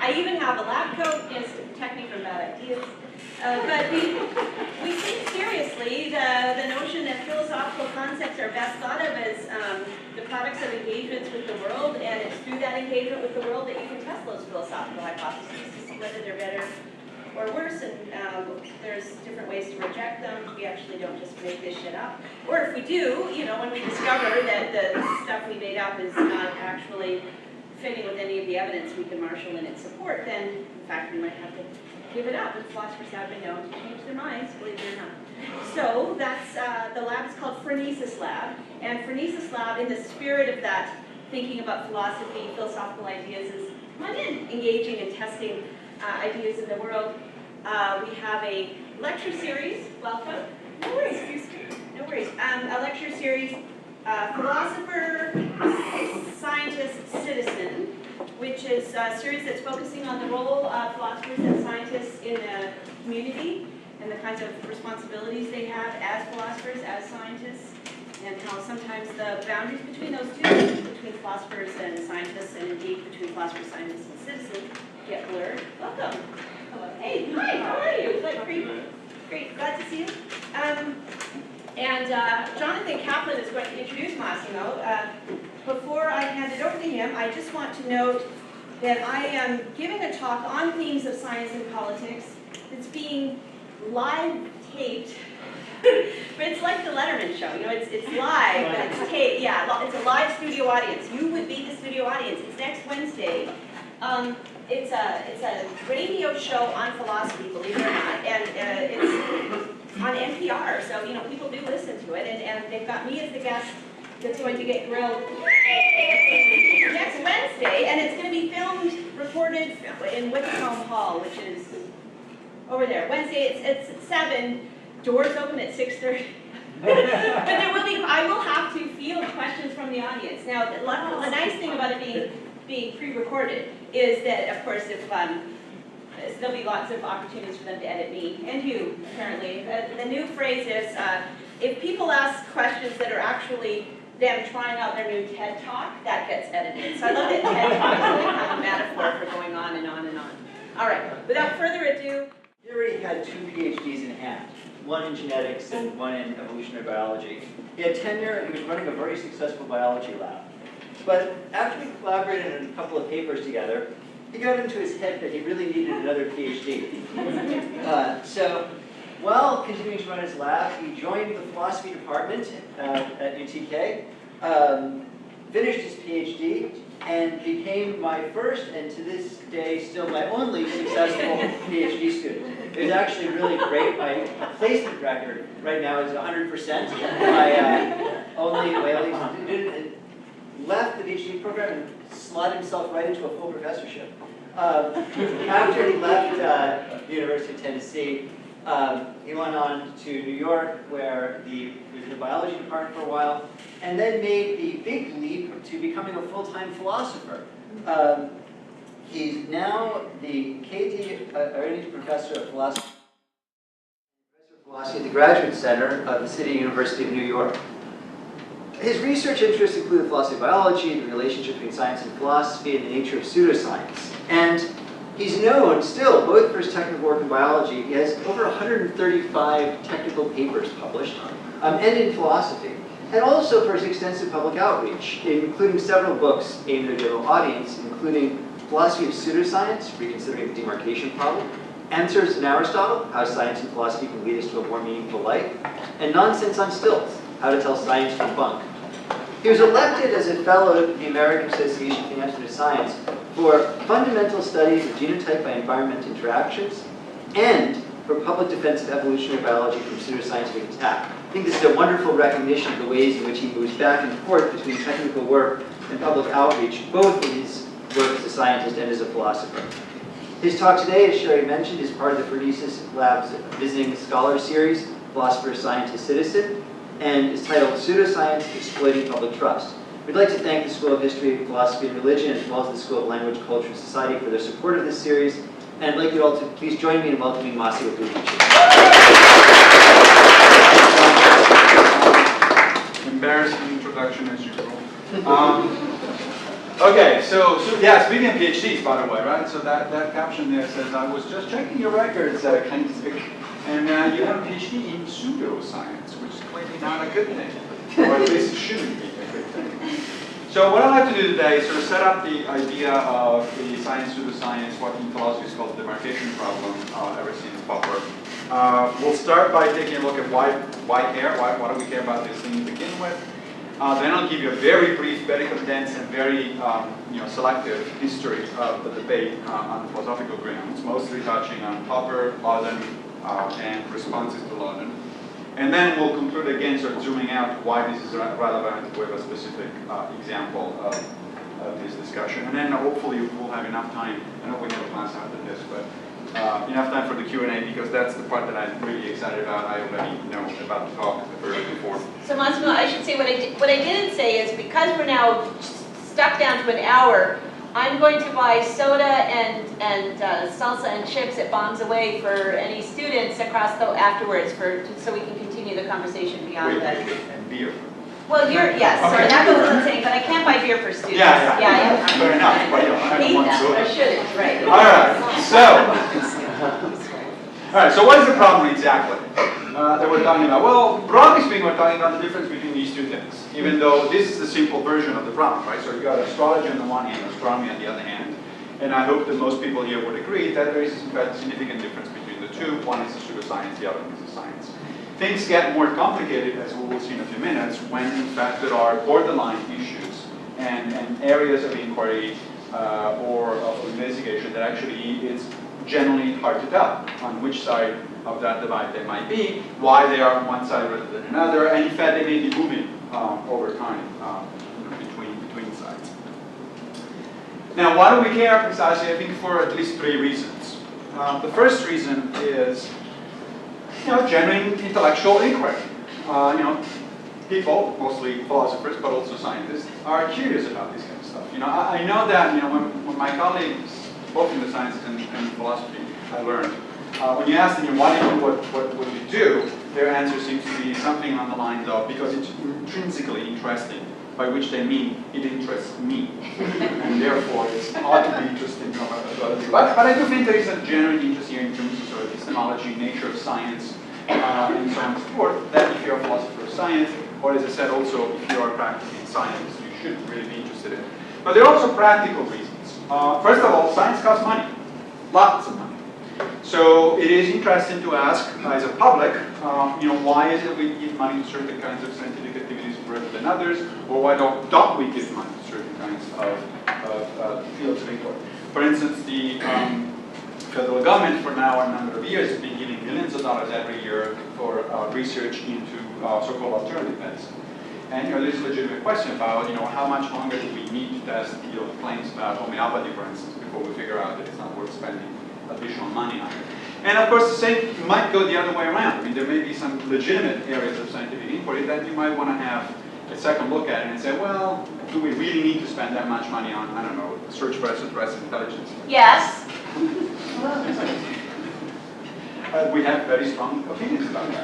I even have a lab coat, to protect me from bad ideas. But we take seriously the notion that philosophical concepts are best thought of as the products of engagements with the world, and it's through that engagement with the world that you can test those philosophical hypotheses to see whether they're better or worse, and there's different ways to reject them. We actually don't just make this shit up. Or if we do, you know, when we discover that the stuff we made up is not actually fitting with any of the evidence we can marshal in its support, then in fact we might have to give it up. And philosophers have been known to change their minds, believe it or not. So that's, the lab is called Phronesis Lab. And Phronesis Lab, in the spirit of that, thinking about philosophy, philosophical ideas, is come in, engaging and testing ideas in the world. We have a lecture series. Welcome. No worries. No worries. A lecture series, Philosopher, Scientist, Citizen, which is a series that's focusing on the role of philosophers and scientists in the community and the kinds of responsibilities they have as philosophers, as scientists, and how sometimes the boundaries between those two, between philosophers and scientists, and indeed between philosophers, scientists, and citizens, get blurred. Welcome. Hello. Hey, hi, how are you? Great, glad to see you. Jonathan Kaplan is going to introduce Massimo. Before I hand it over to him, I just want to note that I am giving a talk on themes of science and politics that's being live taped. But it's like the Letterman show, you know, it's live, but it's taped. Yeah, it's a live studio audience. You would be the studio audience. It's next Wednesday. It's a radio show on philosophy, believe it or not, and it's on NPR, so you know people do listen to it, and they've got me as the guest that's going to get grilled next Wednesday, and it's going to be filmed, recorded in Whitcomb Hall, which is over there. Wednesday, it's at 7. Doors open at 6:30. But there will be. I will have to field questions from the audience. Now, the nice thing about it being pre-recorded is that, of course, if there'll be lots of opportunities for them to edit me, and you, apparently. The new phrase is, if people ask questions that are actually them trying out their new TED Talk, that gets edited. So I love that TED Talk is like kind of a metaphor for going on and on and on. All right, without further ado. He already had 2 PhDs in hand, one in genetics and one in evolutionary biology. He had tenure and he was running a very successful biology lab. But after we collaborated on a couple of papers together, he got into his head that he really needed another PhD. So while continuing to run his lab, he joined the philosophy department at UTK, finished his PhD, and became my first, and to this day, still my only successful PhD student. It was actually really great. My placement record right now is 100%. My only student left the PhD program and slotted himself right into a full professorship. After he left the University of Tennessee, he went on to New York, where he was in the biology department for a while, and then made the big leap to becoming a full-time philosopher. He's now the K.T. Ernie Professor of Philosophy at the Graduate Center of the City University of New York. His research interests include philosophy of biology, the relationship between science and philosophy, and the nature of pseudoscience. And he's known still, both for his technical work in biology. He has over 135 technical papers published, and in philosophy. And also for his extensive public outreach, including several books aimed at a general audience, including Philosophy of Pseudoscience, Reconsidering the Demarcation Problem, Answers in Aristotle, How Science and Philosophy Can Lead Us to a More Meaningful Life, and Nonsense on Stilts, How to Tell Science from Bunk. He was elected as a fellow of the American Association for the Answer to Science for fundamental studies of genotype by environment interactions and for public defense of evolutionary biology from pseudoscientific attack. I think this is a wonderful recognition of the ways in which he moves back and forth between technical work and public outreach, both in his work as a scientist and as a philosopher. His talk today, as Sherry mentioned, is part of the Phronesis Lab's Visiting Scholar Series, Philosopher, Scientist, Citizen, and is titled Pseudoscience Exploiting Public Trust. We'd like to thank the School of History, Philosophy, and Religion, as well as the School of Language, Culture, and Society for their support of this series. And I'd like you all to please join me in welcoming Massimo Pigliucci. Embarrassing introduction as usual. Okay, so yeah, speaking of PhDs, by the way, right? So that caption there says, I was just checking your records, critic, and you have a PhD in pseudoscience, which is clearly not a good thing, or at least it shouldn't be a good thing. So what I'd like to do today is sort of set up the idea of the science pseudoscience, what in philosophy is called the Demarcation Problem, ever since Popper. We'll start by taking a look at why care, why do we care about this thing to begin with. Then I'll give you a very brief, very condensed, and very selective history of the debate on philosophical grounds, mostly touching on Popper, Loudon, and responses to Loudon. And then we'll conclude again, sort of zooming out why this is relevant with a specific example of this discussion. And then hopefully we'll have enough time. I know we have a class after this, but enough time for the Q&A, because that's the part that I'm really excited about. I already know about the talk I've heard before. So Massimo, I should say what I didn't say is, because we're now stuck down to an hour, I'm going to buy soda and salsa and chips at Bombs Away for any students across the afterwards, so we can continue the conversation beyond that. And beer. Well, yes, okay. sorry, that goes without saying, but I can't buy beer for students. Yeah. Fair enough. But, I hate want that, soda. but I shouldn't, right? All right, so what is the problem exactly that we're talking about? Well, broadly speaking, we're talking about the difference between these two things, even though this is the simple version of the problem, right? So you've got astrology on the one hand, astronomy on the other hand, and I hope that most people here would agree that there is in fact a significant difference between the two. One is a pseudoscience, the other one is a science. Things get more complicated, as we will see in a few minutes, when in fact there are borderline issues and areas of inquiry or of investigation that actually it's generally hard to tell on which side of that divide they might be, why they are on one side rather than another, and in fact they may be moving over time between sides. Now, why do we care precisely? I think for at least 3 reasons. The first reason is genuine intellectual inquiry. People, mostly philosophers, but also scientists, are curious about this kind of stuff. I know that when my colleagues, both in the sciences and philosophy, I learned, when you ask them why do you do what you do, their answer seems to be something on the lines of because it's intrinsically interesting, by which they mean it interests me, and therefore it's ought to be interesting to other people. But I do think there is a genuine interest here in terms of sort of epistemology, nature of science, and so on and so forth, that if you're a philosopher of science, or as I said also, if you are practicing science, you should really be interested in. But there are also practical reasons. First of all, science costs money, lots of money. So it is interesting to ask, as a public, why is it we give money to certain kinds of scientific activities rather than others, or why don't we give money to certain kinds of fields of inquiry? For instance, the federal government for now a number of years has been giving millions of dollars every year for research into so-called alternative medicine. And there's a legitimate question about how much longer do we need to test claims about homeopathy, for instance, before we figure out that it's not worth spending additional money on it. And of course, the same might go the other way around. I mean, there may be some legitimate areas of scientific inquiry that you might want to have a second look at it and say, well, do we really need to spend that much money on, I don't know, search for extraterrestrial intelligence? Yes. We have very strong opinions about that.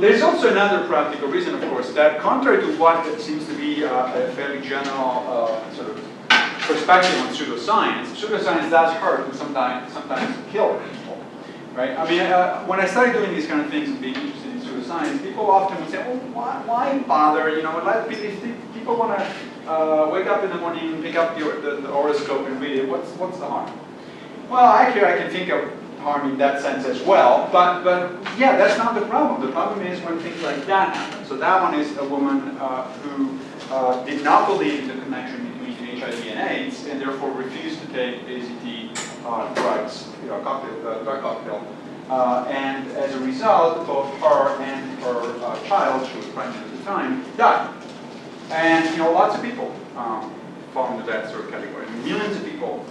There's also another practical reason, of course, that contrary to what seems to be a fairly general sort of perspective on pseudoscience does hurt and sometimes kill people, right? I mean, when I started doing these kind of things and being interested in pseudoscience, people often would say, well, why bother? If people want to wake up in the morning and pick up the horoscope and read it, what's the harm? Well, actually, I can think of harm in that sense as well, but yeah, that's not the problem. The problem is when things like that happen. So that one is a woman who did not believe in the connection between HIV and AIDS, and therefore refused to take AZT drugs, drug cocktail. And as a result, both her and her child, she was pregnant at the time, died. And lots of people fall into that sort of category. Millions of people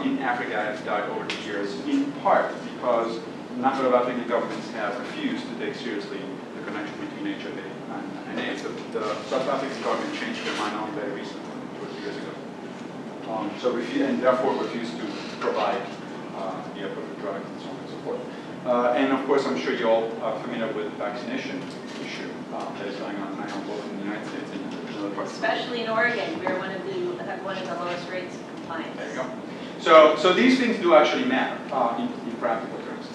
in Africa have died over the years, in part because a number of African governments have refused to take seriously the connection between HIV and AIDS. The South African government changed their mind only very recently, 2 years ago. And therefore refused to provide the appropriate drugs and so on and so forth. And of course, I'm sure you're all familiar with the vaccination issue that is going on now, both in the United States and in in other parts. Especially in Oregon, we're have one of the lowest rates of compliance. There you go. So these things do actually matter in practical terms.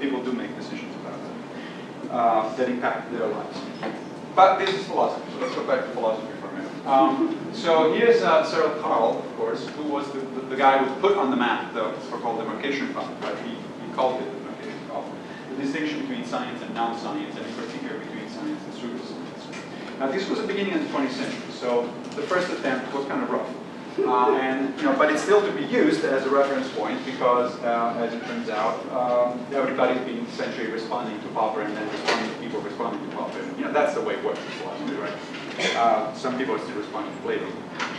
People do make decisions about that impact their lives. But this is philosophy, so let's go back to philosophy for a minute. So here's Karl, of course, who was the guy who put on the map the so-called demarcation problem. Right? He called it the demarcation problem. The distinction between science and non-science, and in particular between science and pseudoscience. Now this was the beginning of the 20th century, so the first attempt was kind of rough. But it's still to be used as a reference point because, as it turns out, everybody's been essentially responding to Popper and then people responding to Popper. That's the way it works in philosophy, right? Some people are still responding to Plato,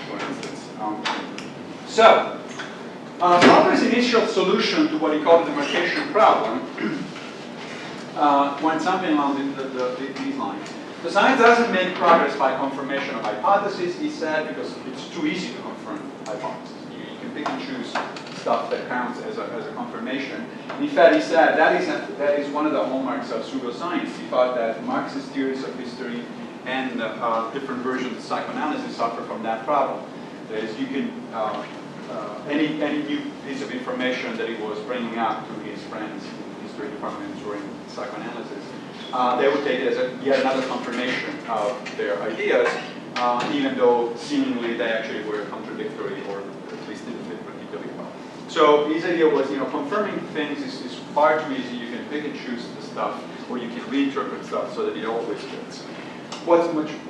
for instance. Popper's initial solution to what he called the demarcation problem went something along these lines. The science doesn't make progress by confirmation of hypotheses, he said, because it's too easy to confirm hypotheses. You can pick and choose stuff that counts as a confirmation. And in fact, he said that is one of the hallmarks of pseudoscience. He thought that Marxist theories of history and different versions of psychoanalysis suffer from that problem. That is, you can any new piece of information that he was bringing up to his friends in the history department during psychoanalysis, they would take it as yet another confirmation of their ideas, even though seemingly they actually were contradictory or at least didn't fit particularly well. So his idea was, confirming things is far too easy. You can pick and choose the stuff, or you can reinterpret stuff so that it always fits. What's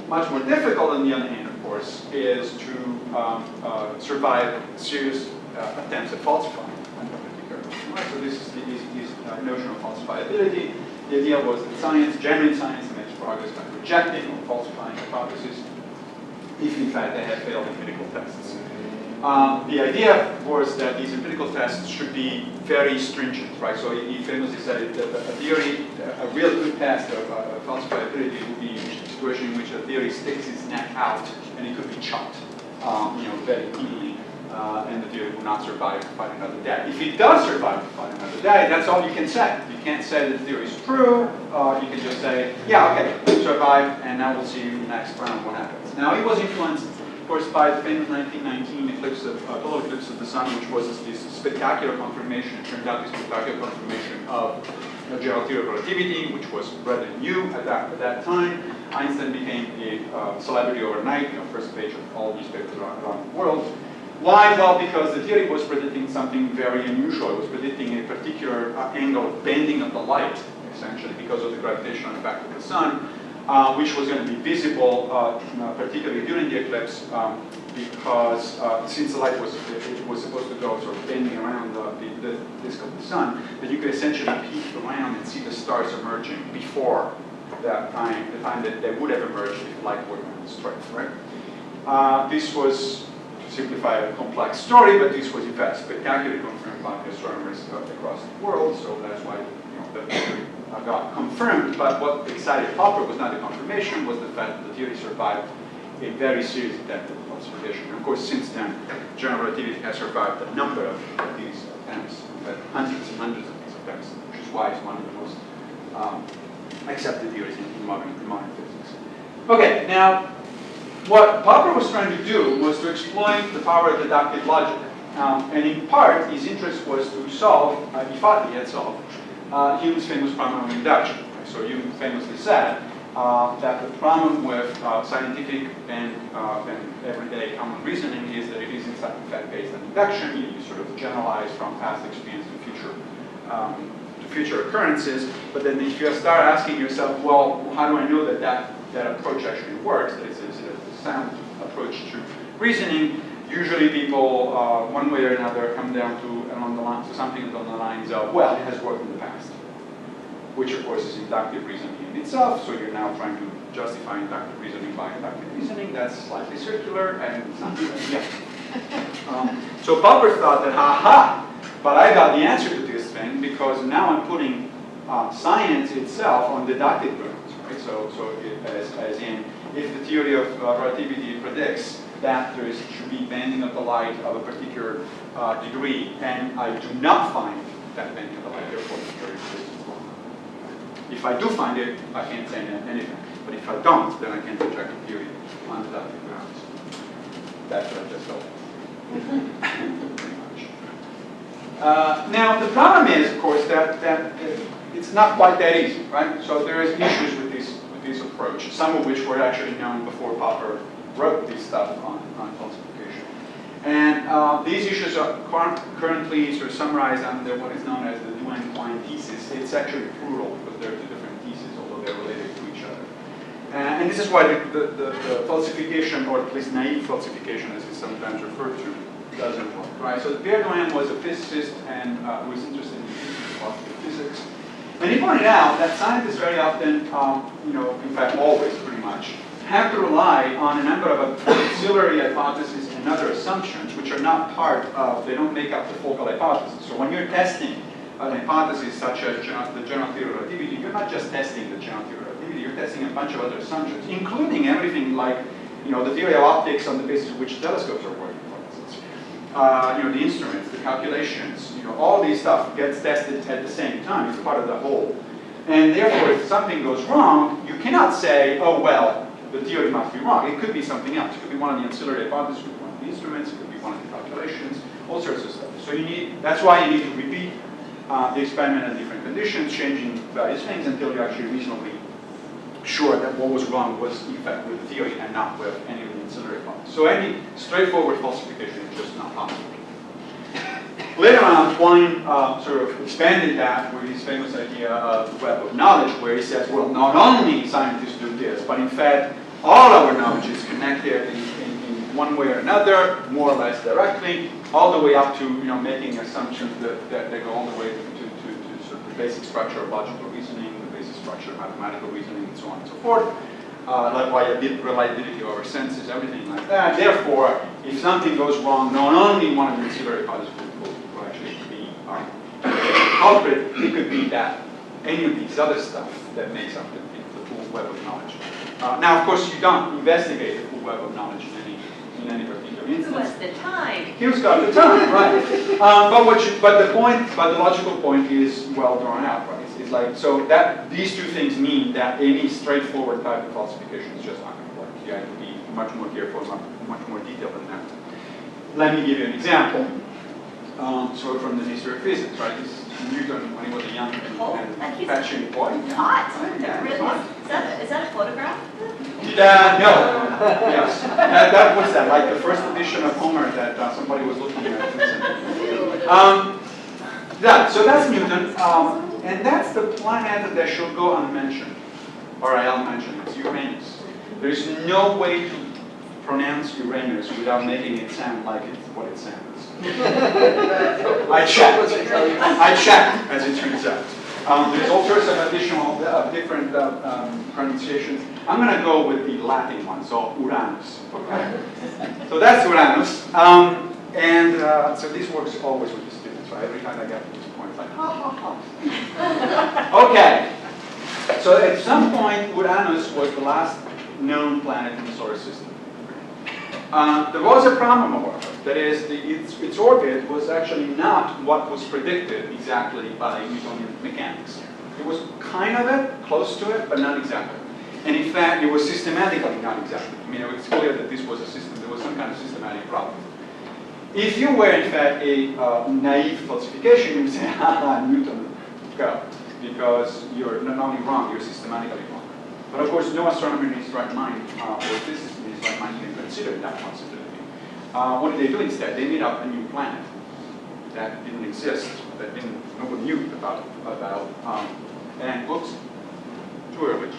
much more difficult, on the other hand, of course, is to survive serious attempts at falsifying a particular notion. Right? So this is the notion of falsifiability. The idea was that science, genuine science, makes progress by rejecting or falsifying hypotheses if, in fact, they have failed empirical tests. The idea was that these empirical tests should be very stringent, right? So he famously said that a real good test of falsifiability would be a situation in which a theory sticks its neck out and it could be chopped, very cleanly, and the theory will not survive to fight another day. If it does survive to fight another day, that's all you can say. You can't say that the theory is true, you can just say, yeah, okay, survive, and now we'll see you in the next round what happens. Now, he was influenced, of course, by the famous 1919 total eclipse of the sun, which was this spectacular confirmation. It turned out this spectacular confirmation of the general theory of relativity, which was rather new at that time. Einstein became a celebrity overnight, first page of all newspapers around the world. Why? Well, because the theory was predicting something very unusual. It was predicting a particular angle of bending of the light, essentially, because of the gravitational effect of the sun, which was going to be visible, particularly during the eclipse, because since the light was supposed to go sort of bending around the disk of the sun, that you could essentially peek around and see the stars emerging before that time, the time that they would have emerged if light were straight, right? This was, to simplify a complex story, but this was in fact spectacularly confirmed by astronomers across the world, so that's why the theory got confirmed. But what excited Popper was not the confirmation, was the fact that the theory survived a very serious attempt at falsification. And of course, since then, general relativity has survived a number of these attempts, hundreds and hundreds of these attempts, which is why it's one of the most accepted theories in modern physics. Okay, now, what Popper was trying to do was to exploit the power of deductive logic. And in part, his interest was to solve, he thought he had solved, Hume's famous problem of induction. So Hume famously said that the problem with scientific and everyday common reasoning is that it is in fact based on induction. You sort of generalize from past experience to future occurrences. But then if you start asking yourself, well, how do I know that that approach actually works? That is a sound approach to reasoning. Usually people, one way or another, come down to something along the lines of, well, it has worked in the past, which of course is inductive reasoning in itself. So you're now trying to justify inductive reasoning by inductive reasoning. That's slightly circular and it's not good. Yeah. So Popper thought that, aha, but I got the answer to this thing because now I'm putting science itself on deductive grounds, right? So as in, if the theory of relativity predicts that there should be bending of the light of a particular degree, and I do not find that bending of the light, therefore the theory is wrong. If I do find it, I can't say anything. But if I don't, then I can reject the theory on deductive grounds. That's what I just told. Pretty much. Now, the problem is, of course, that it's not quite that easy, right? So there is issues with this approach, some of which were actually known before Popper wrote this stuff on falsification. And these issues are currently sort of summarized under what is known as the Duane-Quine thesis. It's actually plural because there are two different theses, although they're related to each other. And this is why the falsification, or at least naive falsification, as it's sometimes referred to, doesn't work, right? So Pierre Duane was a physicist and who was interested in quantum physics. And he pointed out that scientists very often, in fact always pretty much, have to rely on a number of auxiliary hypotheses and other assumptions which are not part of, they don't make up the focal hypothesis. So when you're testing an hypothesis such as the general theory of relativity, you're not just testing the general theory of relativity, you're testing a bunch of other assumptions, including everything like, the theory of optics on the basis of which telescopes are working, for instance. The instruments, the calculations, all these stuff gets tested at the same time. It's part of the whole. And therefore, if something goes wrong, you cannot say, oh, well, the theory must be wrong. It could be something else. It could be one of the ancillary hypotheses, it could be one of the instruments, it could be one of the calculations, all sorts of stuff. So that's why you need to repeat the experiment under different conditions, changing various things until you're actually reasonably sure that what was wrong was in fact with the theory and not with any of the ancillary hypotheses. So any straightforward falsification is just not possible. Later on, Quine sort of expanded that with his famous idea of the web of knowledge, where he says, well, not only scientists do this, but in fact, all our knowledge is connected in one way or another, more or less directly, all the way up to making assumptions that go all the way to sort of the basic structure of logical reasoning, the basic structure of mathematical reasoning, and so on and so forth. Like reliability of our senses, everything like that. Therefore, if something goes wrong, not only one of the ancillary hypotheses will actually be culprit, it could be that any of these other stuff that makes up the full web of knowledge. Now, of course, you don't investigate the full web of knowledge in any particular instance. Who has the time? Who's got the time, right? But the logical point is well drawn out, right? It's like, so that these two things mean that any straightforward type of falsification is just not going to work. You have to be much more careful, much more detailed than that. Let me give you an example. So from the history of physics, right? This is Newton when he was a young and fashionable boy. Hot. Really? Is that a photograph? No. Yes. That was that, like the first edition of Homer that somebody was looking at. So that's Newton. And that's the planet that shall go unmentioned. Or I'll mention it. It's Uranus. There's no way to pronounce Uranus without making it sound like it's what it sounds. I checked, as it turns out. There's all sorts of additional, different pronunciations. I'm going to go with the Latin one, so Uranus. Okay. So that's Uranus. So this works always with the students, right? Every time I get to this point, it's like, ha, ha, ha. Okay. So at some point, Uranus was the last known planet in the solar system. There was a problem, however. That is, its orbit was actually not what was predicted exactly by Newtonian mechanics. It was kind of it, close to it, but not exactly. And in fact, it was systematically not exactly. I mean, it was clear that this was a system. There was some kind of systematic problem. If you were, in fact, a naive falsification, you would say, Newton, go. Because you're not only wrong, you're systematically wrong. But of course, no astronomer in his right mind, or physicist in his right mind, can consider that possibility. What did they do instead? They made up a new planet that didn't exist, that nobody knew about. And whoops, too early.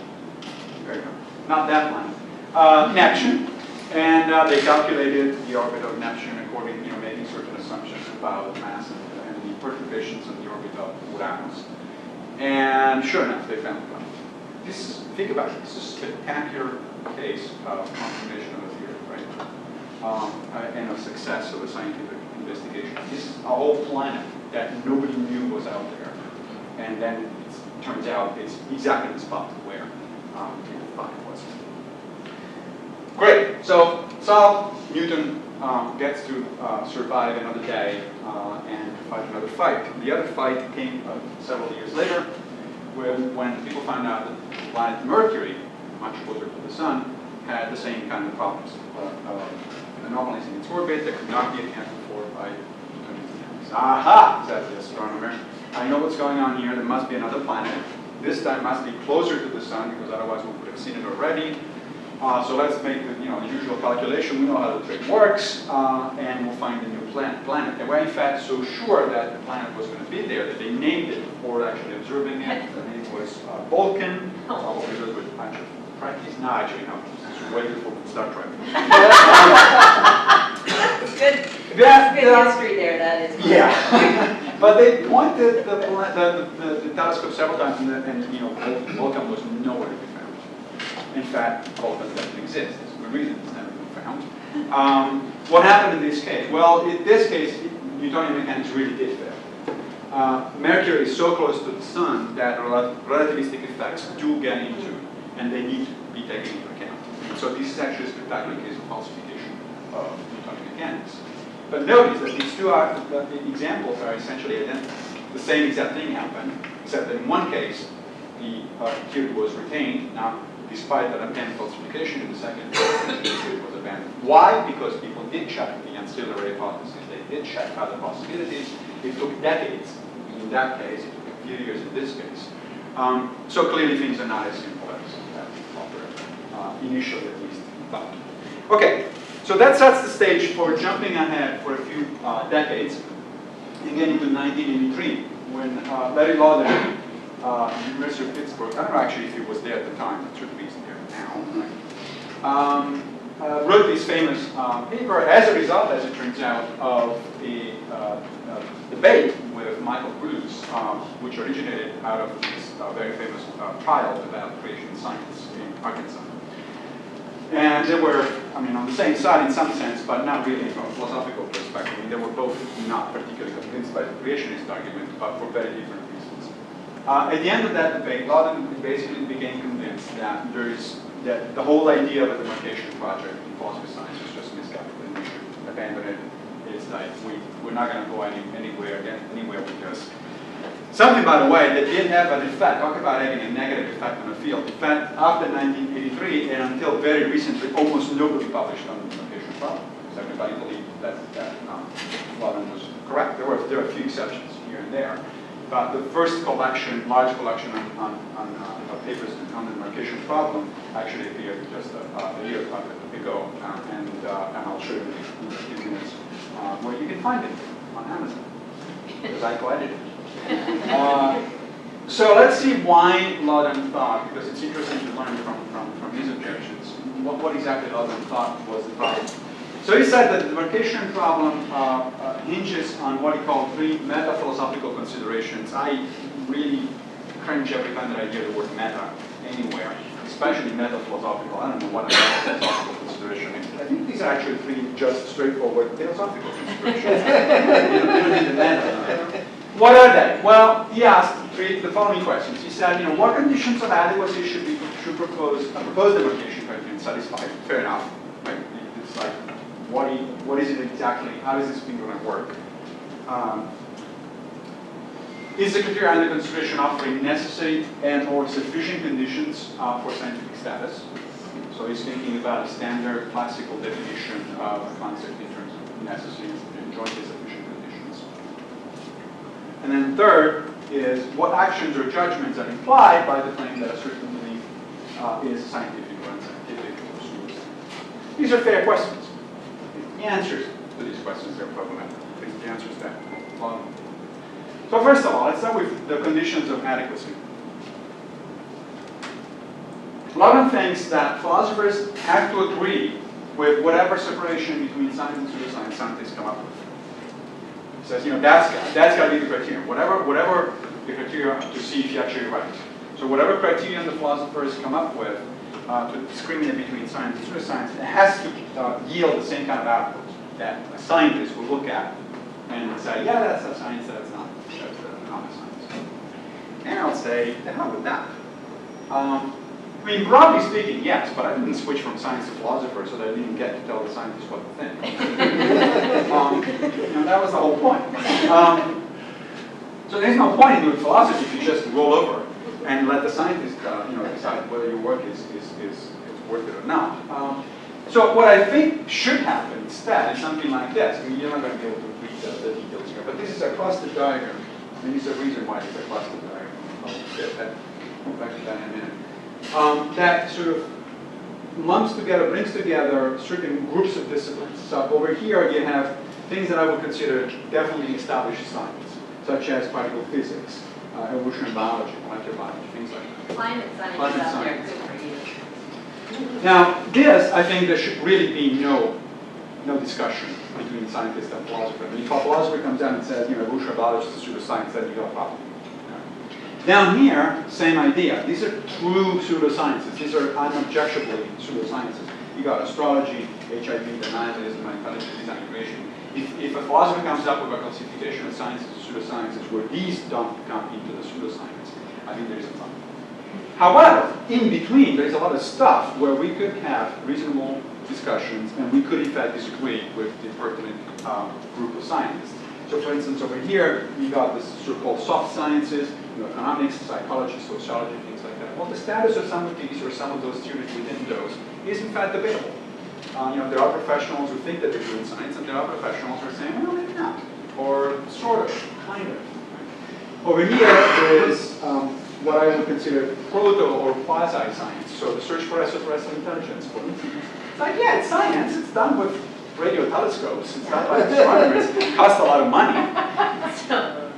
There you go. Not that planet. Neptune. And they calculated the orbit of Neptune according, making certain assumptions about mass and the perturbations in the orbit of Uranus. And sure enough, they found the planet. Think about it. This is a spectacular case of confirmation of a theory, right? And of success of a scientific investigation. This is a whole planet that nobody knew was out there. And then it turns out it's exactly the spot where people thought it was. Great. So Newton gets to survive another day and fight another fight. The other fight came several years later when people found out that the planet Mercury much closer to the sun, had the same kind of problems. Anomalies in its orbit that could not be accounted for by Newtonian mechanics. Aha, says the astronomer. I know what's going on here. There must be another planet. This time must be closer to the sun because otherwise we would have seen it already. So let's make the usual calculation. We know how the trick works, and we'll find a new planet. They were in fact so sure that the planet was going to be there that they named it before actually observing it. The name was Vulcan. Probably a little bit of practice. No, actually no. This is way before Star Trek. Good. Good history there. That is. Yeah. But they pointed the telescope several times, and Vulcan was nowhere to be found. In fact, Vulcan doesn't exist. There's a good reason it's never been found. What happened in this case? Well, in this case, Newtonian mechanics really did fail. Mercury is so close to the sun that relativistic effects do get into, and they need to be taken into account. And so this is actually a spectacular case of falsification of Newtonian mechanics. But notice that these two examples are essentially identical. The same exact thing happened, except that in one case, the theory was retained. Now, despite that apparent falsification, in the second the theory was abandoned. Why? Because people did check the ancillary hypotheses. They did check other possibilities. It took decades. In that case, it took a few years in this case. So clearly things are not as simple as Popper initially at least thought. Okay. So that sets the stage for jumping ahead for a few decades, and getting to 1983, when Larry Lauder, University of Pittsburgh, I don't know actually if he was there at the time, but certainly he's there now, right? Wrote this famous paper as a result, as it turns out, of a debate with Michael Cruz, which originated out of this very famous trial about creation science in Arkansas. And they were, on the same side in some sense, but not really from a philosophical perspective. They were both not particularly convinced by the creationist argument, but for very different reasons. At the end of that debate, Loudon basically became convinced that that the whole idea of a demarcation project in philosophy science was just misguided, and we should abandon it. It's like we're not going to go anywhere because something, by the way, that did have an effect. Talk about having a negative effect on the field. In fact, after 1983 and until very recently, almost nobody published on the demarcation problem. Because everybody believed that Loudon was correct. There were a few exceptions here and there. But the first collection, large collection on papers on the demarcation problem actually appeared just a year ago. And I'll show you in a few minutes where you can find it on Amazon. Because I co-edited it. So let's see why Loudon thought, because it's interesting to learn from his objections, what exactly Loudon thought was the problem. So he said that the demarcation problem hinges on what he called three meta-philosophical considerations. I really cringe every time that I hear the word meta anywhere, especially meta-philosophical. I don't know what a meta-philosophical consideration is. I think these are actually three just straightforward philosophical considerations. You don't need the meta. What are they? Well, he asked the following questions. He said, what conditions of adequacy should proposed demarcation criterion satisfy? Fair enough. Right? It's like, what is it exactly? How is this thing going to work? Is the criteria under consideration offering necessary and/or sufficient conditions for scientific status? So he's thinking about a standard classical definition of a concept in terms of necessary and jointly sufficient conditions. And then third is what actions or judgments are implied by the claim that a certain belief is scientific or unscientific or pseudoscience. These are fair questions. The answers to these questions are problematic. I think the answers that long. So first of all, let's start with the conditions of adequacy. Loudon thinks that philosophers have to agree with whatever separation between science and pseudoscience scientists come up with. He says, that's got to be the criterion. Whatever the criteria to see if you're actually right. So whatever criterion the philosophers come up with to discriminate between science and pseudoscience, it has to yield the same kind of output that a scientist will look at and say, yeah, that's a science, that's not a science. And I'll say, the hell with that. Broadly speaking, yes, but I didn't switch from science to philosopher so that I didn't get to tell the scientists what to think. That was the whole point. So there's no point in doing philosophy if you just roll over and let the scientist decide whether your work is worth it or not. So what I think should happen instead is something like this. I mean, you're not going to be able to read the details here, but this is a cluster diagram. And there's a reason why it's a cluster diagram. I'll get back to that in a minute. That sort of lumps together, brings together certain groups of disciplines. So over here you have things that I would consider definitely established science, such as particle physics, evolutionary biology, molecular biology, things like that. Climate science Climate out there, science. good for you. Now, this, I think there should really be no discussion between scientists and philosophers. I mean, if a philosopher comes down and says, evolutionary biology is a pseudoscience, then you got a problem. Down here, same idea. These are true pseudosciences. These are unobjectionably pseudosciences. You got astrology, HIV, denialism, intelligent design creation. If a philosopher comes up with a classification of sciences as pseudosciences where these don't come into the pseudoscience, I think there is a problem. However, in between, there's a lot of stuff where we could have reasonable discussions and we could in fact disagree with the pertinent group of scientists. So for instance, over here, you got this so-called soft sciences, economics, psychology, sociology, things like that. Well, the status of some of these or some of those theories within those is in fact debatable. There are professionals who think that they're doing science, and there are professionals who are saying, well, maybe not, or sort of, kind of. Over here, there is what I would consider proto or quasi-science, so the search for extraterrestrial intelligence, for instance. It's like, yeah, it's science, it's done with radio telescopes, it's done by astronomers, it costs a lot of money.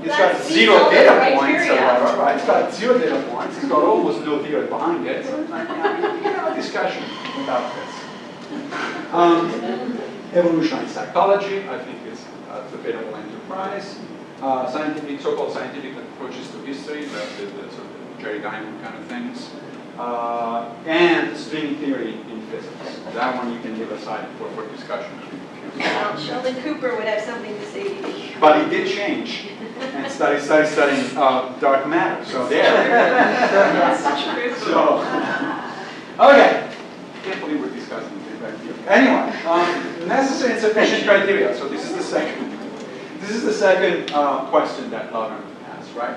It's got zero data points, right? It's got zero data points, it's got almost no theory behind it, so it's like, yeah, we can have a discussion about this. Evolutionary psychology, I think it's a debatable enterprise. So-called scientific approaches to history, the sort of Jerry Diamond kind of things. And string theory in physics. That one you can leave aside for discussion. Well, Sheldon Cooper would have something to say to you. But he did change and started studying dark matter. So there. That's true. So, okay. Can't believe we're discussing this. Anyway, necessary and sufficient criteria. So this is the second. This is the second question that Logan asked, right?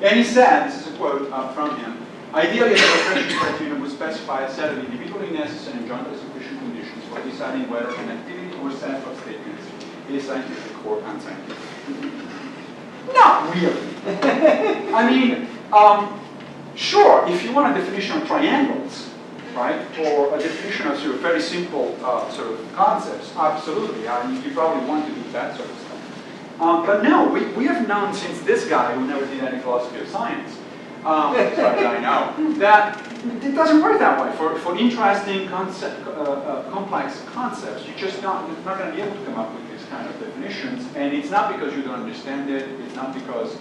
And he said, this is a quote from him, ideally a demarcation criterion would specify a set of individually necessary and jointly sufficient conditions for deciding whether an activity or set of statements is scientific or unscientific. Not really. I mean, sure, if you want a definition of triangles, right, or a definition of sort of very simple sort of concepts, absolutely. You probably want to do that sort of stuff. But no, we have known since this guy who never did any philosophy of science, as far as I know, that it doesn't work that way. For interesting complex concepts, you're just not going to be able to come up with these kind of definitions. And it's not because you don't understand it. It's not because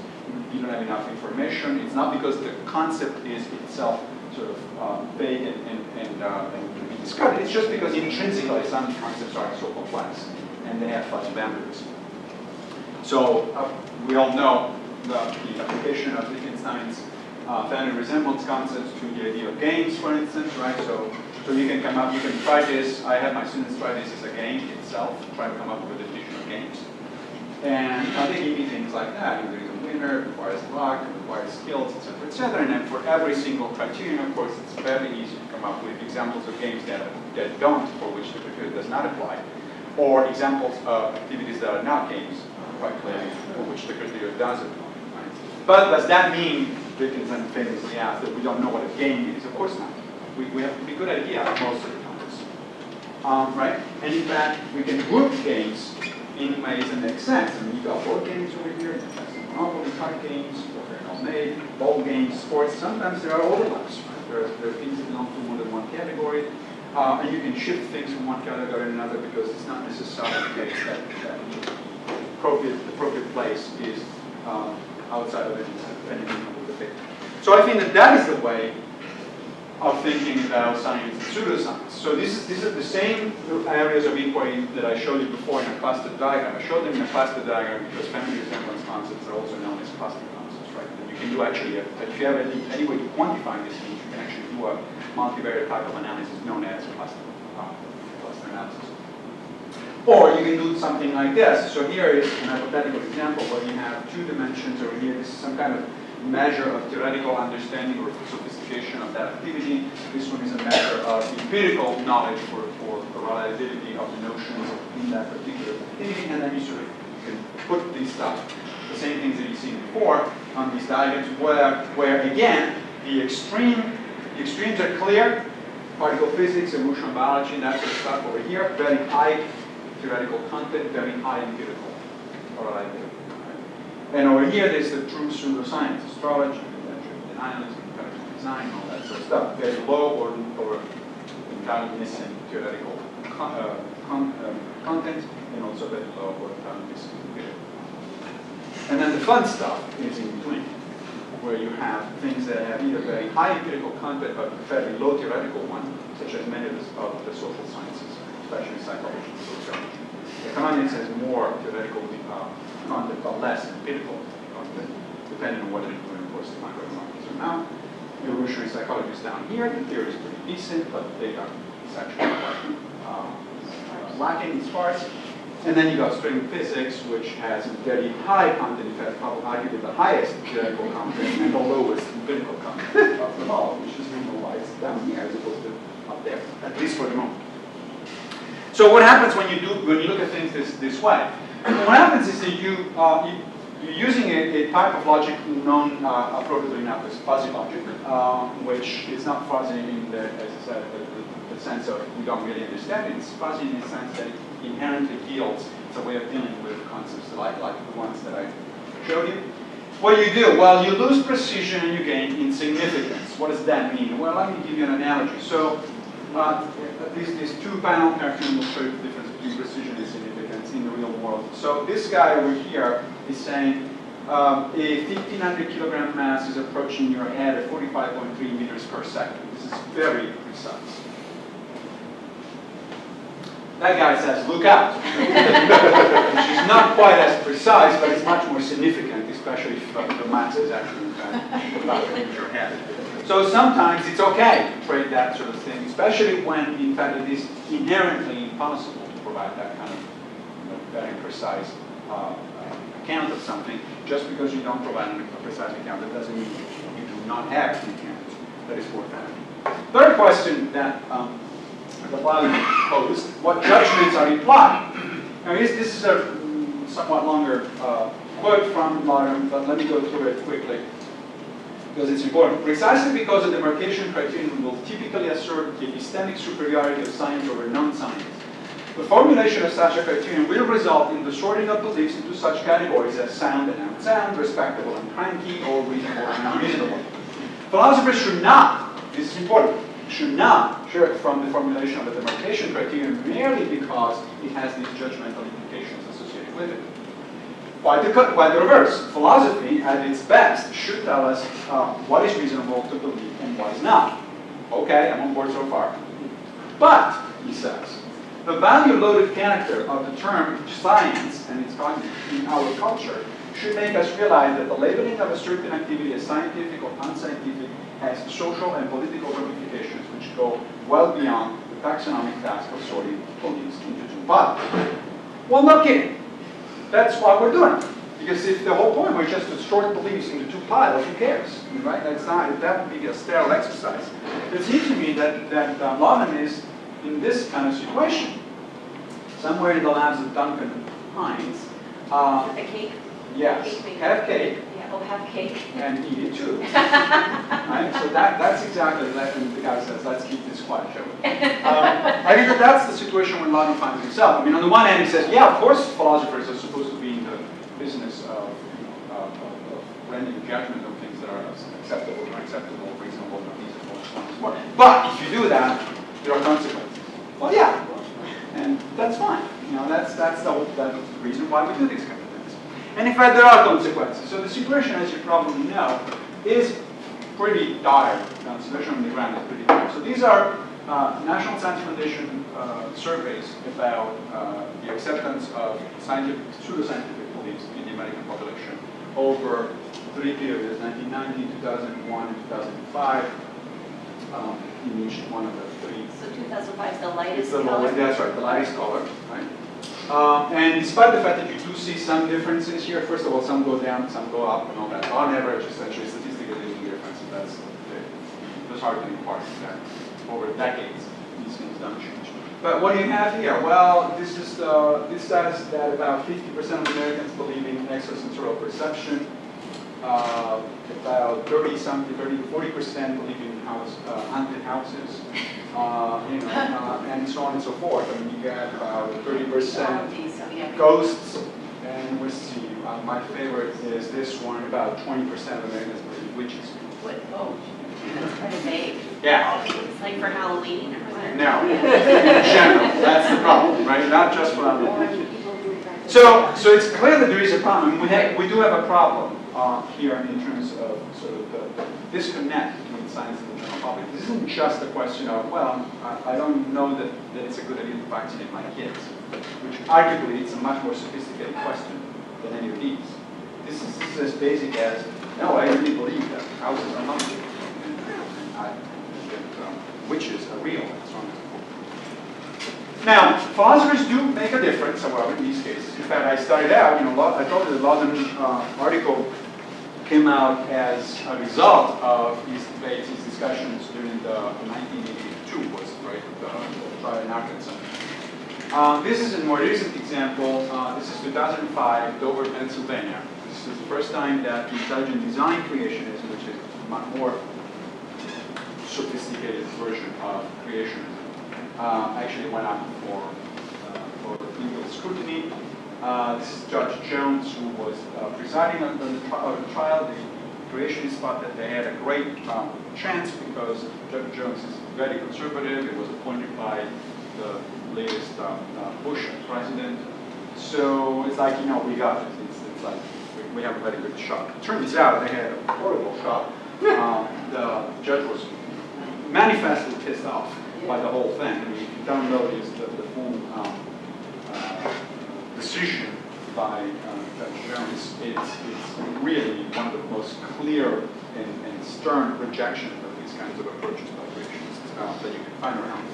you don't have enough information. It's not because the concept is itself sort of vague and can be discarded. It's just because intrinsically some concepts are so complex and they have fuzzy boundaries. So we all know the application of Wittgenstein's family resemblance concepts to the idea of games, for instance, right? So you can come up, you can try this. I have my students try this as a game itself, try to come up with a definition of games. And they give me things like that. There is a winner, it requires luck, it requires skills, etc., etc. And then for every single criterion, of course, it's very easy to come up with examples of games that don't, for which the criteria does not apply, or examples of activities that are not games, quite clearly, for which the criteria does apply. Right? But does that mean, Wittgenstein famously asked, that we don't know what a game is? Of course not. We have a pretty good idea most of the times. Right? And in fact, we can group games in ways that make sense. I mean, you've got board games over here, you've got some Monopoly card games, made, ball games, sports. Sometimes there are overlaps. Right? There are things that belong to more than one category. And you can shift things from one category to another because it's not necessarily the case that the appropriate place is outside of anything of the picture. So I think that is the way of thinking about science and pseudoscience. So these are the same areas of inquiry that I showed you before in a cluster diagram. I showed them in a cluster diagram because family resemblance concepts are also known as cluster concepts, right? And you can do actually, if you have any way to quantify these things, you can actually do a multivariate type of analysis known as cluster analysis. Or you can do something like this. So here is an hypothetical example where you have two dimensions over here. This is some kind of measure of theoretical understanding or sophistication of that activity. This one is a measure of empirical knowledge for the reliability of the notions in that particular activity, and then you sort of can put these stuff, the same things that you've seen before, on these diagrams, where again, the extremes are clear. Particle physics, emotional biology, that sort of stuff over here. Very high theoretical content, very high empirical reliability. Right? And over here, there's the true pseudoscience, astrology, denialism, intellectual design, all that sort of stuff. Very low or entirely missing theoretical content, and also very low or entirely missing empirical. And then the fun stuff is in between, where you have things that have either very high empirical content but fairly low theoretical one, such as many of the social sciences, especially psychology and sociology. Economics has more theoretical content but less empirical content, depending on whether you're doing, of course, the macroeconomics or not. Evolutionary psychology is down here. The theory is pretty decent, but the data is actually quite lacking, it's sparse. And then you got string physics, which has a very high content, in fact, arguably the highest theoretical content and the lowest empirical content of them all, which is reason why it's down here as opposed to up there, at least for the moment. So what happens when you look at things this way? What happens is that you're using a type of logic known appropriately enough as fuzzy logic, which is not fuzzy in the, as I said, the sense of we don't really understand it. It's fuzzy in the sense that it inherently yields. It's a way of dealing with concepts like the ones that I showed you. What do you do? Well, you lose precision and you gain insignificance. What does that mean? Well, let me give you an analogy. So, this two-panel cartoon will show you the difference between precision and significance in the real world. So this guy over here is saying a 1,500 kilogram mass is approaching your head at 45.3 meters per second. This is very precise. That guy says, look out. Which is not quite as precise, but it's much more significant, especially if the mass is actually about to hit your head. So sometimes it's okay to trade that sort of thing, especially when, in fact, it is inherently impossible to provide that kind of very precise account of something. Just because you don't provide a precise account, that doesn't mean you do not have an account that is forthcoming. Third question that the Laden posed: what judgments are implied? Now, this is a somewhat longer quote from Laden, but let me go through it quickly, because it's important. Precisely because the demarcation criterion will typically assert the epistemic superiority of science over non-science, the formulation of such a criterion will result in the sorting of beliefs into such categories as sound and unsound, respectable and cranky, or reasonable and unreasonable. Philosophers should not, this is important, should not shirk from the formulation of a demarcation criterion merely because it has these judgmental implications associated with it. Quite the reverse. Philosophy, at its best, should tell us what is reasonable to believe and what is not. Okay, I'm on board so far. But, he says, the value-loaded character of the term science and its content in our culture should make us realize that the labeling of a certain activity as scientific or unscientific has social and political ramifications which go well beyond the taxonomic task of sorting beliefs into two piles. Well, no kidding. That's what we're doing. Because if the whole point was just to sort beliefs into two piles, who cares? Right? That's not, that would be a sterile exercise. It seems to me that Laden is in this kind of situation. Somewhere in the labs of Duncan Hines. A cake? Yes. Cake have cake. Yeah, oh, have cake. And eat it too. Right? So that's exactly like when the guy says, let's keep this quiet, shall we? I think that's the situation when Laden finds himself. I mean, on the one hand, he says, yeah, of course philosophers are supposed to be in the business of rendering judgment on things that are acceptable, unacceptable, reasonable, unreasonable, and so on and so forth. But if you do that, there are consequences. Well, yeah, and that's fine. You know, that's the reason why we do these kind of things. And in fact, there are consequences. So the situation, as you probably know, is pretty dire. The situation on the ground is pretty dire. So these are National Science Foundation surveys about the acceptance of pseudoscientific beliefs in the American population over 3 periods: 1990, 2001, and 2005. In each one of the 3. So 2005 is the lightest color? color? That's right, the lightest color. Right? And despite the fact that you do do see some differences here. First of all, some go down, some go up, and all that. On average, essentially, statistically, there's a difference. That's the heartening part is that over decades, these things don't change. But what do you have here? Well, this is this says that about 50% of Americans believe in extrasensorial perception. About 30-something, 30 to 40% believe in haunted houses, and so on and so forth. I mean, you get about 30% ghosts, and we see. My favorite is this one. About 20% of Americans believe in witches. What? Oh, that's kind of vague. Yeah. It's like for Halloween or something. No, in general, that's the problem, right? Not just for Halloween. So it's clear that there is a problem. We do have a problem here in terms of sort of the disconnect between science and the general public. This isn't just a question of, well, I don't know that it's a good idea to vaccinate my kids, which arguably it's a much more sophisticated question than any of these. This is as basic as, no, I really believe that houses are haunted, and witches are real, and so on and so forth. Now, philosophers do make a difference, however, in these cases. In fact, I started out, I told you the London article came out as a result of these debates, these discussions during the 1982 was, right, the trial in Arkansas. This is a more recent example. This is 2005, Dover, Pennsylvania. This is the first time that the intelligent design creationism, which is a much more sophisticated version of creationism, actually went up for legal scrutiny. This is Judge Jones, who was presiding on the trial. The creationists thought that they had a great chance because Judge Jones is very conservative. It was appointed by the latest Bush president. So it's like, we got it. It's like we have a very good shot. It turns out they had a horrible shot. The judge was manifestly pissed off by the whole thing. I mean, if you download the full decision by Judge Jones, it's really one of the most clear and stern rejections of these kinds of approaches by creationists that you can find around.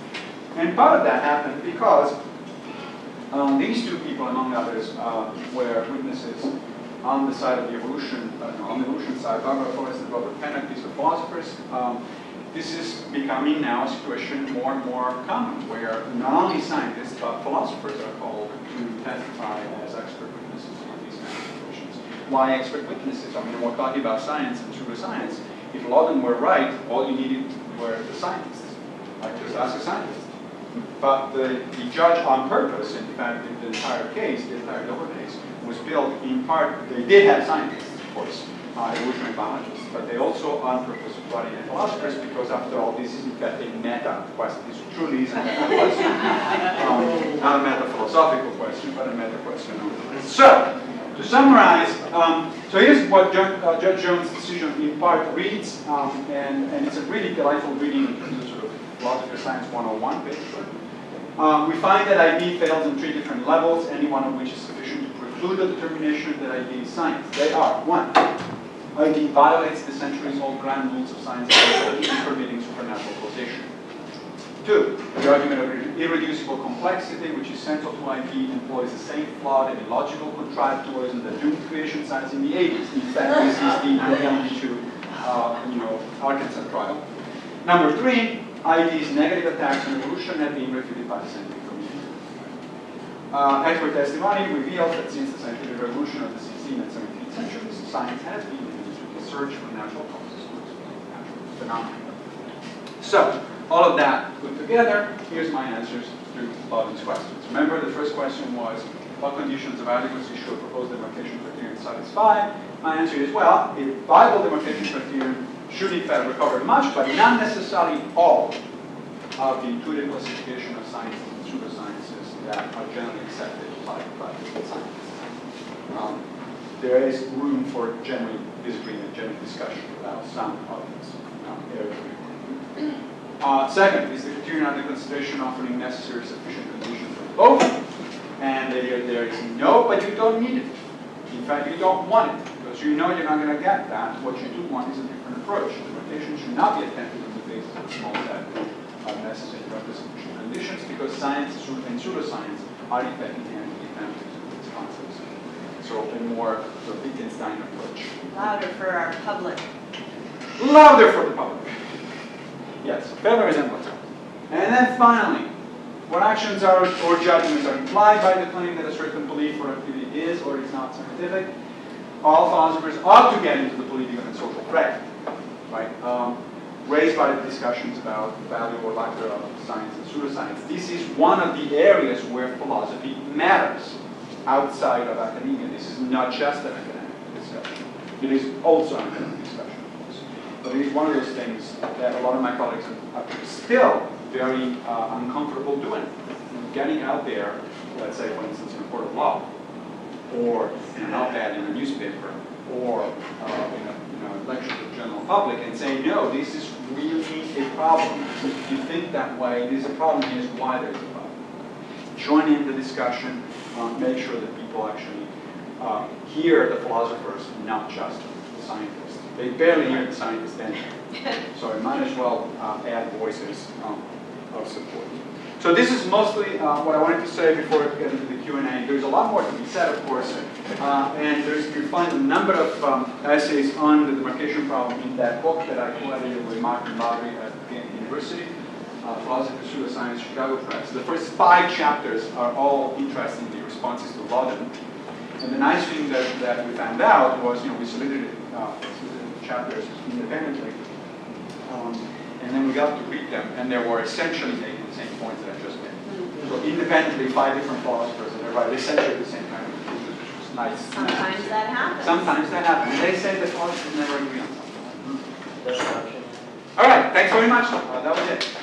And part of that happened because these two people, among others, were witnesses on the side of the evolution, on the evolution side. Barbara Forrest and Robert Pennock, these are philosophers. This is becoming now a situation more and more common, where not only scientists, but philosophers are called to testify as expert witnesses on these kinds of situations. Why expert witnesses? I mean, we're talking about science and pseudoscience. If a lot of them were right, all you needed were the scientists. Like, just ask a scientist. But the judge, on purpose, in fact, the entire case, the entire Dover case, was built in part. They did have scientists, of course, evolutionary biologists, but they also, on purpose, brought in philosophers because, after all, this is in fact a meta question. This truly is a meta question, not a meta-philosophical question, but a meta question. So, to summarize, so here's what Judge Jones' decision in part reads, and it's a really delightful reading in terms of sort of philosophy of science 101, basically. We find that ID fails on 3 different levels, any one of which is sufficient to preclude the determination that ID is science. They are: 1, ID violates the centuries-old grand rules of science in permitting supernatural causation. 2, the argument of irreducible complexity, which is central to ID, employs the same flawed and illogical contradictorism that doomed creation science in the 80s. In fact, this is the analogy to Arkansas trial. Number 3, ID's negative attacks on evolution have been refuted by the scientific community. Expert testimony reveals that since the scientific revolution of the 16th and 17th centuries, science has been used to search for natural causes to explain natural phenomena. So, all of that put together, here's my answers to Lovin's questions. Remember, the first question was, what conditions of adequacy should proposed demarcation criterion satisfy? My answer is, well, a viable demarcation criterion should in fact recover much, but not necessarily all of the intuitive classification of science and pseudosciences that are generally accepted by scientists. There is room for genuine disagreement, genuine discussion about some of these areas. Second, is the criterion under consideration offering necessary sufficient conditions for both? And there is no, but you don't need it. In fact, you don't want it, because you know you're not going to get that. What you do want is a different approach. Demarcation should not be attempted on the basis of a small set of necessary conditions, because science and pseudoscience are in fact inherently attempted to its concepts. So a more sort of Wittgenstein approach. Louder for our public. Louder for the public. Yes, better resemblance. And then finally, what actions are or judgments are implied by the claim that a certain belief or activity is or is not scientific? All philosophers ought to get into the political and social threat, right? Raised by the discussions about the value or lack thereof of science and pseudoscience. This is one of the areas where philosophy matters outside of academia. This is not just an academic discussion. It is also an academic discussion, of course. But it is one of those things that a lot of my colleagues are still very uncomfortable doing. Getting out there, let's say, for instance, in a court of law, or in an op-ed in a newspaper, or in a lecture to the general public, and say, no, this is really a problem. If you think that way, it is a problem. Here's why there's a problem. Join in the discussion. Make sure that people actually hear the philosophers, not just the scientists. They barely hear the scientists anyway. So it might as well add voices of support. So this is mostly what I wanted to say before we get into the Q&A. There's a lot more to be said, of course, and you find a number of essays on the demarcation problem in that book that I co-edited with Martin Lowry at the University, Philosophy of Pseudoscience, Chicago Press. The first 5 chapters are all interestingly responses to Laudon. And the nice thing that we found out was, we submitted chapters independently. And then we got to read them, and they were essentially making the same points that I just made. So independently, 5 different philosophers, and they write essentially the same kind of things, which was nice. Sometimes that happens. Sometimes that happens. They say that philosophers never agree on something. That's an option. All right, thanks very much. That was it.